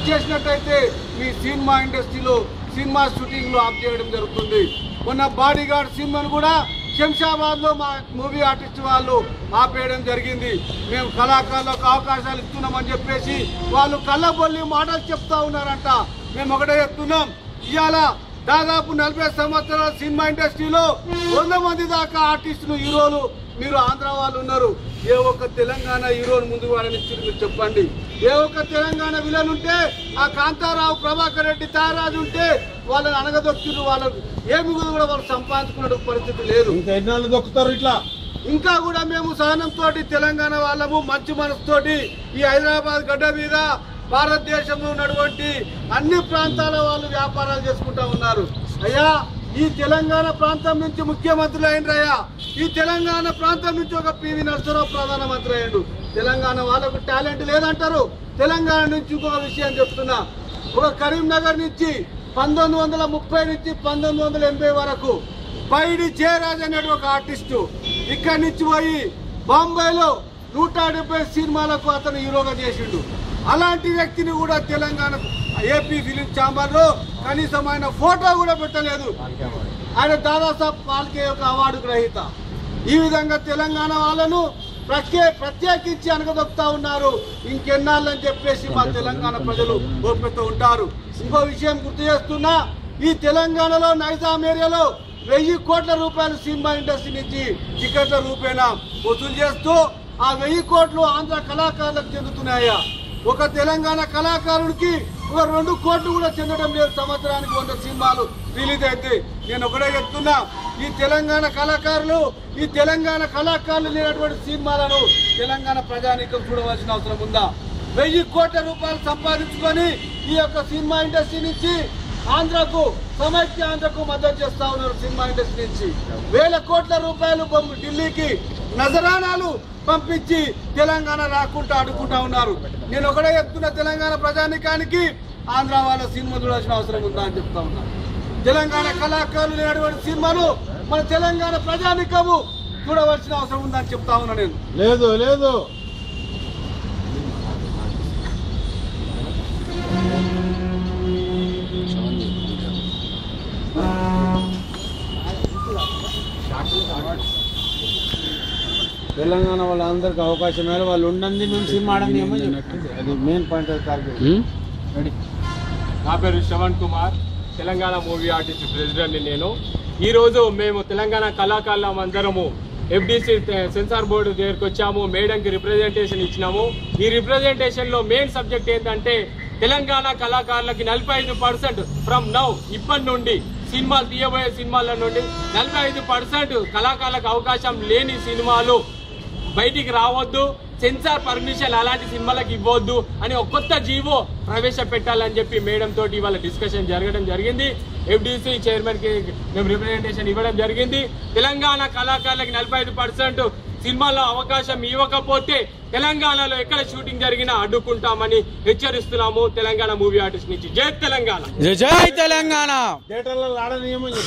చేసినట్టయితే మీ సినిమా ఇండస్ట్రీలో సినిమా షూటింగ్లు ఆఫ్ చేయడం జరుగుతుంది. మొన్న బాడీ గార్డ్ సినిమాను కూడా శంషాబాద్లో మా మూవీ ఆర్టిస్ట్ వాళ్ళు ఆపేయడం జరిగింది. మేము కళాకారులకు అవకాశాలు ఇస్తున్నామని చెప్పేసి వాళ్ళు కళ్ళబొల్లి మాటలు చెప్తా ఉన్నారంట. మేము ఒకటే చెప్తున్నాం, ఇవాళ దాదాపు 40 సంవత్సరాల సినిమా ఇండస్ట్రీలో 100 మంది దాకా ఆర్టిస్టులు హీరోలు మీరు ఆంధ్ర వాళ్ళు ఉన్నారు. ఏ ఒక్క తెలంగాణ హీరోలు ముందుకు వాళ్ళని చెప్పండి. ఏ ఒక్క తెలంగాణ విలన్ ఉంటే ఆ కాంతారావు, ప్రభాకర్ రెడ్డి, తారాజు ఉంటే వాళ్ళని అనగదొక్కిరు. వాళ్ళకు ఏమి కూడా వాళ్ళు సంపాదించుకునే పరిస్థితి లేదు. ఇంకా కూడా మేము సహనంతో తెలంగాణ వాళ్ళము మంచి మనసుతోటి ఈ హైదరాబాద్ గడ్డ మీద భారతదేశంలో ఉన్నటువంటి అన్ని ప్రాంతాల వాళ్ళు వ్యాపారాలు చేసుకుంటా ఉన్నారు. అయ్యా, ఈ తెలంగాణ ప్రాంతం నుంచి ముఖ్యమంత్రులు అయినరయ్యా. ఈ తెలంగాణ ప్రాంతం నుంచి ఒక పివి నరసింహరావు ప్రధానమంత్రి అయ్యాడు. తెలంగాణ వాళ్ళకు టాలెంట్ లేదంటారు. తెలంగాణ నుంచి ఇంకొక విషయం చెప్తున్నా, ఒక కరీంనగర్ నుంచి 1930 నుంచి 1980 వరకు పైడి జయరాజ్ అనేటి ఒక ఆర్టిస్టు ఇక్కడి నుంచి పోయి బాంబేలో 170 సినిమాలకు అతను హీరోగా చేసిండు. అలాంటి వ్యక్తిని కూడా తెలంగాణ ఏపీ ఫిలిం ఛాంబర్ లో కనీసం ఆయన ఫోటో కూడా పెట్టలేదు. ఆయన దాదాసాహెబ్ ఫాల్కే యొక్క అవార్డు గ్రహీత. ఈ విధంగా తెలంగాణ వాళ్ళను ప్రత్యేకించి అనగదొక్కుతా ఉన్నారు. ఇంకెన్నాళ్ళని చెప్పేసి మా తెలంగాణ ప్రజలు ఓపికతో ఉంటారు. ఇంకో విషయం గుర్తు చేస్తున్నా, ఈ తెలంగాణలో నైజాం ఏరియాలో 1000 కోట్ల రూపాయలు సినిమా ఇండస్ట్రీ నుంచి టికెట్ల రూపేణా వసూలు చేస్తూ ఆ 1000 కోట్లు ఆంధ్ర కళాకారులకు చెందుతున్నాయా? ఒక తెలంగాణ కళాకారుడికి ఒక 2 కోట్లు కూడా చెందడం లేదు. సంవత్సరానికి 100 సినిమాలు రిలీజ్ అయితే నేను ఒకటే చెప్తున్నా, ఈ తెలంగాణ కళాకారులు లేనటువంటి సినిమాలను తెలంగాణ ప్రజానీకం చూడవలసిన అవసరం ఉందా? 1000 కోట్ల రూపాయలు సంపాదించుకొని ఈ యొక్క సినిమా ఇండస్ట్రీ నుంచి ఆంధ్రకు, సమైక్య ఆంధ్రకు మద్దతు చేస్తా ఉన్నారు. సినిమా ఇండస్ట్రీ నుంచి 1000 కోట్ల రూపాయలు ఢిల్లీకి నజరానాలు పంపించి తెలంగాణ రాకుండా అడుగుకుంటా ఉన్నారు. నేను ఒకటే చెప్తున్నా, తెలంగాణ ప్రజానికానికి ఆంధ్ర వాళ్ళ సినిమా చూడాల్సిన అవసరం ఉందా అని చెప్తా ఉన్నా. తెలంగాణ కళాకారులు లేనటువంటి సినిమాను మన తెలంగాణ ప్రజానికము చూడవలసిన అవసరం ఉందని చెప్తా ఉన్నా. నేను లేదు తెలంగాణ వాళ్ళందరికీ అవకాశం మేర వాళ్ళు ఉండండి, మేము సినిమా ఆడండి ఏమో అది మెయిన్ పాయింట్. నా పేరు Shravan Kumar, Telangana movie artist president. నేను ఈరోజు మేము తెలంగాణ కళాకారులం అందరము FDC సెన్సార్ బోర్డు దగ్గరికి వచ్చాము. మేడంకి రిప్రజెంటేషన్ ఇచ్చినాము. ఈ రిప్రజెంటేషన్లో మెయిన్ సబ్జెక్ట్ ఏంటంటే తెలంగాణ కళాకారులకి 45% ఫ్రమ్ నౌ, ఇప్పటి నుండి సినిమాలు తీయబోయే సినిమాల నుండి 45% కళాకారులకు అవకాశం లేని సినిమాలు బయటికి రావద్దు, సెన్సార్ పర్మిషన్ అలాంటి సినిమాలకు ఇవ్వద్దు అని ఒక కొత్త జీవో ప్రవేశపెట్టాలని చెప్పి మేడం తోటి ఇవాళ డిస్కషన్ జరగడం జరిగింది. FDC చైర్మన్ కి మేము రిప్రజెంటేషన్ ఇవ్వడం జరిగింది. తెలంగాణ కళాకారులకి 45% సినిమాల్లో అవకాశం ఇవ్వకపోతే తెలంగాణలో ఎక్కడ షూటింగ్ జరిగినా అడ్డుకుంటామని హెచ్చరిస్తున్నాము. తెలంగాణ మూవీ ఆర్టిస్ట్ నుంచి జై తెలంగాణ, జై తెలంగాణ. థియేటర్లలో ఆడనీయమని